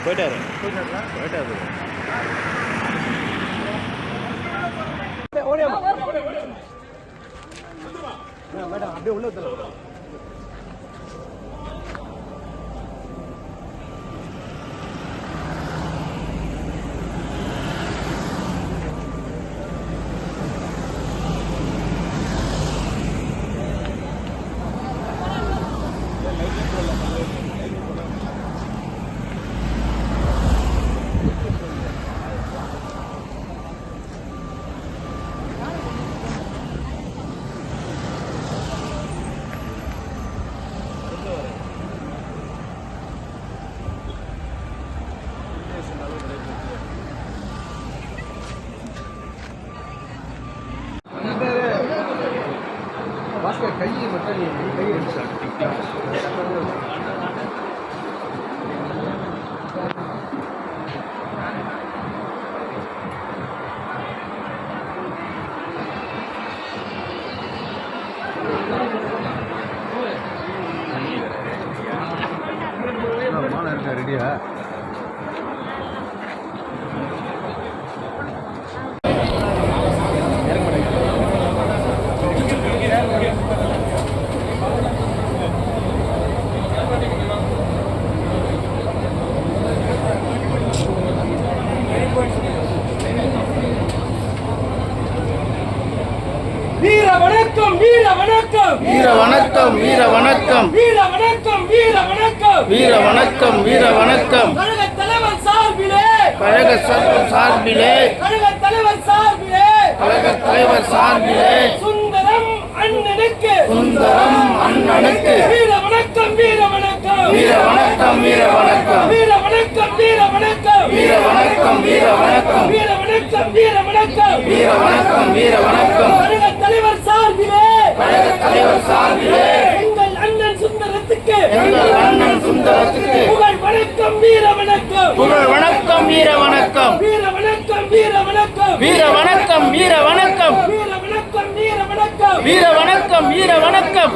போயிட்டாரு மேடம் அப்படியே உள்ள கையை மட்டும் கையை மாலை இருக்கா ரெடியா வீர வணக்கம் வீர வணக்கம் வீர வணக்கம் வீர வணக்கம் வீர வணக்கம் வீர வணக்கம் வீர வணக்கம் வீர வணக்கம் கழக தலைவர் சார்பிலே கழக சார்பிலே கழக தலைவர் சார்பிலே கழக தலைவர் சார்பிலே சுந்தரம் அண்ணனுக்கு வீர வணக்கம் வீர வணக்கம் வீர வணக்கம் வீர வணக்கம் வீர வணக்கம் வீர வணக்கம் வீர வணக்கம் வீர வணக்கம் வீர வணக்கம் வீர வணக்கம் வீர வணக்கம் வீர வணக்கம் கழக தலைவர் சார்பிலே கழக தலைவர் சார்பிலே எங்கள் அண்ணன் சுந்தரத்துக்கு புகழ் வணக்கம் வீர வணக்கம் புகழ் வணக்கம் வீர வணக்கம் வீர வணக்கம் வீர வணக்கம் வீர வணக்கம் வீர வணக்கம் வீர வணக்கம் வீர வணக்கம் வீர வணக்கம்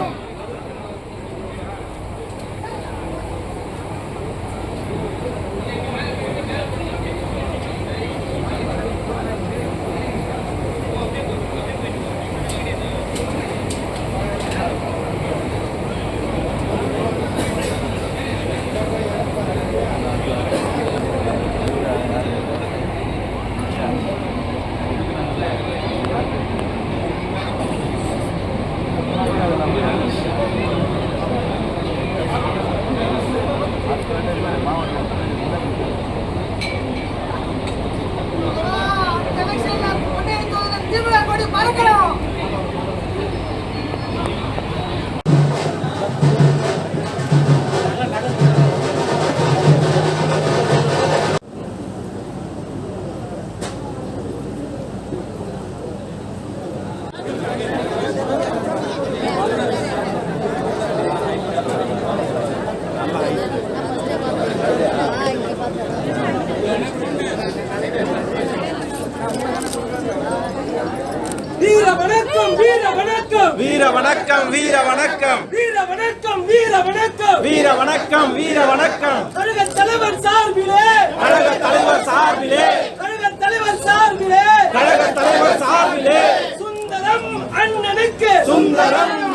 வீர வணக்கம் வீர வணக்கம் வீர வணக்கம் வீர வணக்கம் வீர வணக்கம் வீர வணக்கம் வீர வணக்கம் வீர வணக்கம் வீர வணக்கம் கழக தலைவர் சார்பிலே கழக தலைவர் சார்பிலே கழக தலைவர் சார்பிலே கழக தலைவர் சார்பிலே சுந்தரம்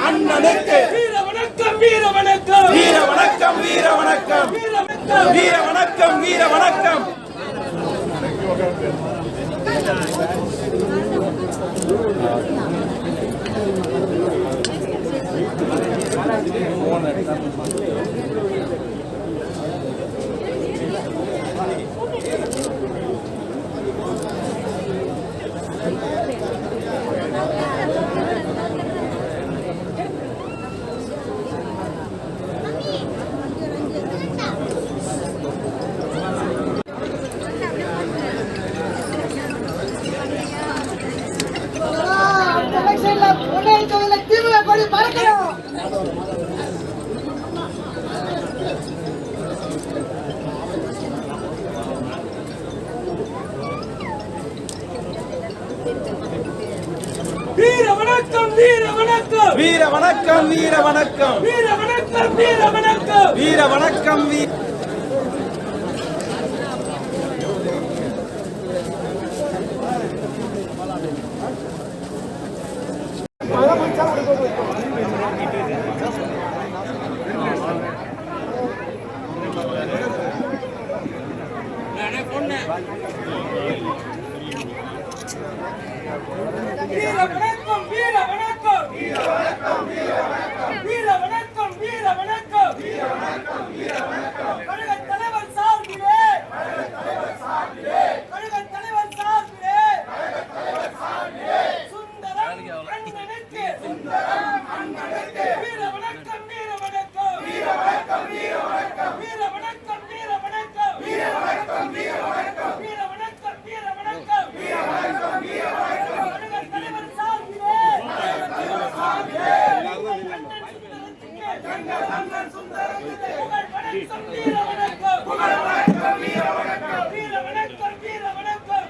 அண்ணனுக்கு வீர வணக்கம் வீர வணக்கம் வீர வணக்கம் வீர வணக்கம் வீர வணக்கம் வீர வணக்கம் வீர வணக்கம் பறக்கணும். வீர வணக்கம் வீர வணக்கம் வீர வணக்கம் வீர வணக்கம் வீர வணக்கம் வீர வணக்கம் வீர வணக்கம் வீர வணக்கம் வீர வணக்கம் வீர வணக்கம் வீர வணக்கம் வீர வணக்கம் வீர வணக்கம் வீர வணக்கம் கழக தலைவர் சார்பிலே கழக தலைவர் சார்பிலே சுந்தரம் அண்ணனுக்கு வீர வணக்கம் வீர வணக்கம் வீர வணக்கம் வீர வணக்கம் வீர வணக்கம் வீர வணக்கம் வீர வணக்கம் வீர வணக்கம் வீர வணக்கம் வீர வணக்கம் வீர வணக்கம் வீர வணக்கம் கழக தலைவர் சார்பிலே அண்ணன் சுந்தரத்துக்கு புகழ் வணக்கம் வீர வணக்கம் புகழ் வணக்கம் வீர வணக்கம் வீர வணக்கம் வீர வணக்கம்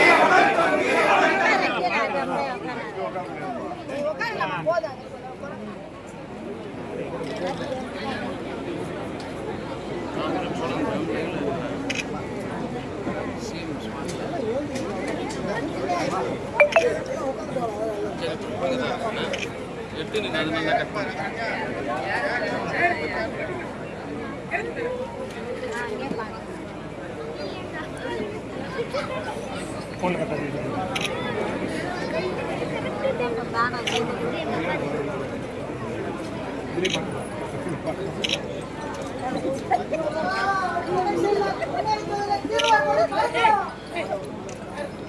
வீர வணக்கம் வீர வணக்கம் வீர வணக்கம் வீர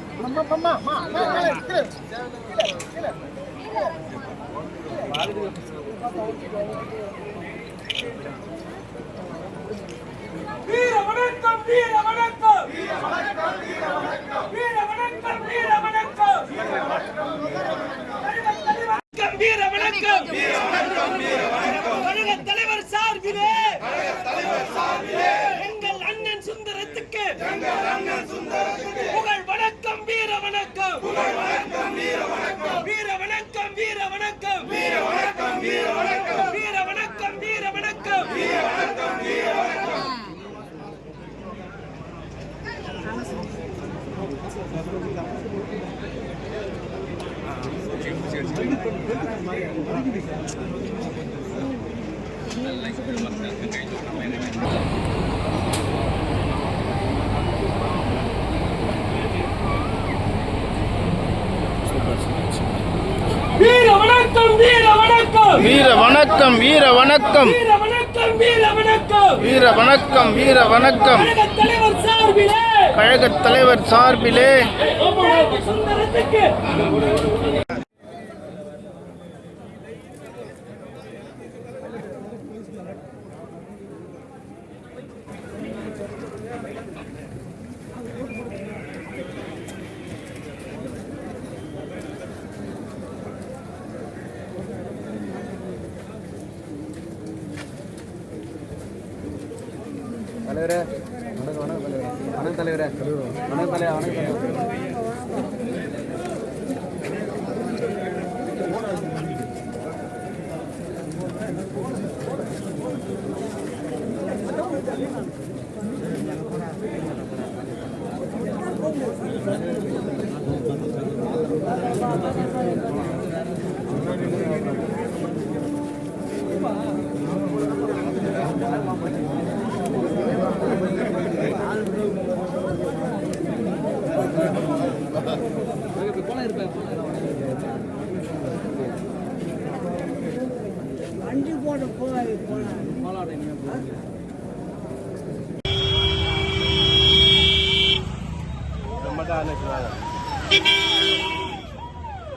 வணக்கம் வீர வணக்கம் வீர வணக்கம் வீர வணக்கம் வீர வணக்கம் வீர வணக்கம் வீர வணக்கம் வீர வணக்கம் வீர வணக்கம் வீர வணக்கம் கழக தலைவர் சார்பிலே எங்கள் அண்ணன் சுந்தரத்துக்கு புகழ் வணக்கம் வீர வணக்கம் புகழ் வணக்கம் வீர வணக்கம் வீர வணக்கம் வீர வணக்கம் வீர வணக்கம் வீர வணக்கம் வீர வணக்கம் வீர வணக்கம் வீர வணக்கம் வீர வணக்கம் வீர வணக்கம் வீர வணக்கம் வீர வணக்கம் வீர வணக்கம் வீர வணக்கம் வீர வணக்கம் வீர வணக்கம் வீர வணக்கம் கழக தலைவர் சார்பிலே கழக தலைவர் சார்பிலே சுந்தரத்துக்கு தலைவரே வணக்கம் தலைவரே வணக்கம் தலைவரே வணக்கம்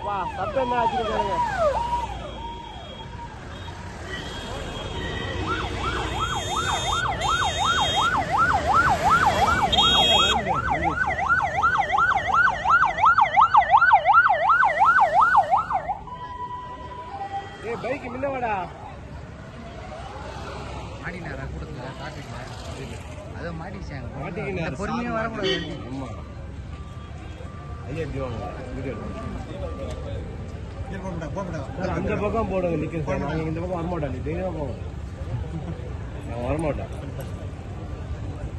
வா தப்பு என்ன ஆச்சுருக்காங்க அந்த பக்கம் போடுங்க நிக்க சார். நாங்க இந்த பக்கம் வரமாட்டோம். நீ தைரியமா போங்க. நான் வரமாட்டேன்.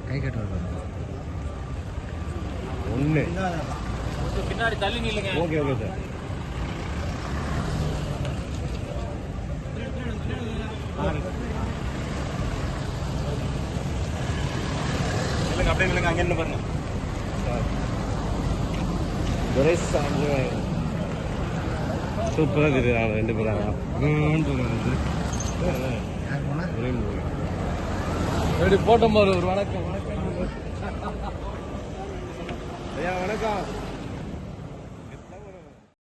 கை கட்டு ஒண்ணு பின்னாடி தள்ளி நில்லுங்க. Okay okay sir. இல்லைங்க அப்படியே இல்லைங்க அங்கே என்ன பாருங்க சூப்பராக இருக்குது. ரெண்டு பேரும் எப்படி போட்டோம் பாரு. ஒரு வணக்கம் வணக்கம் ஐயா வணக்கம்.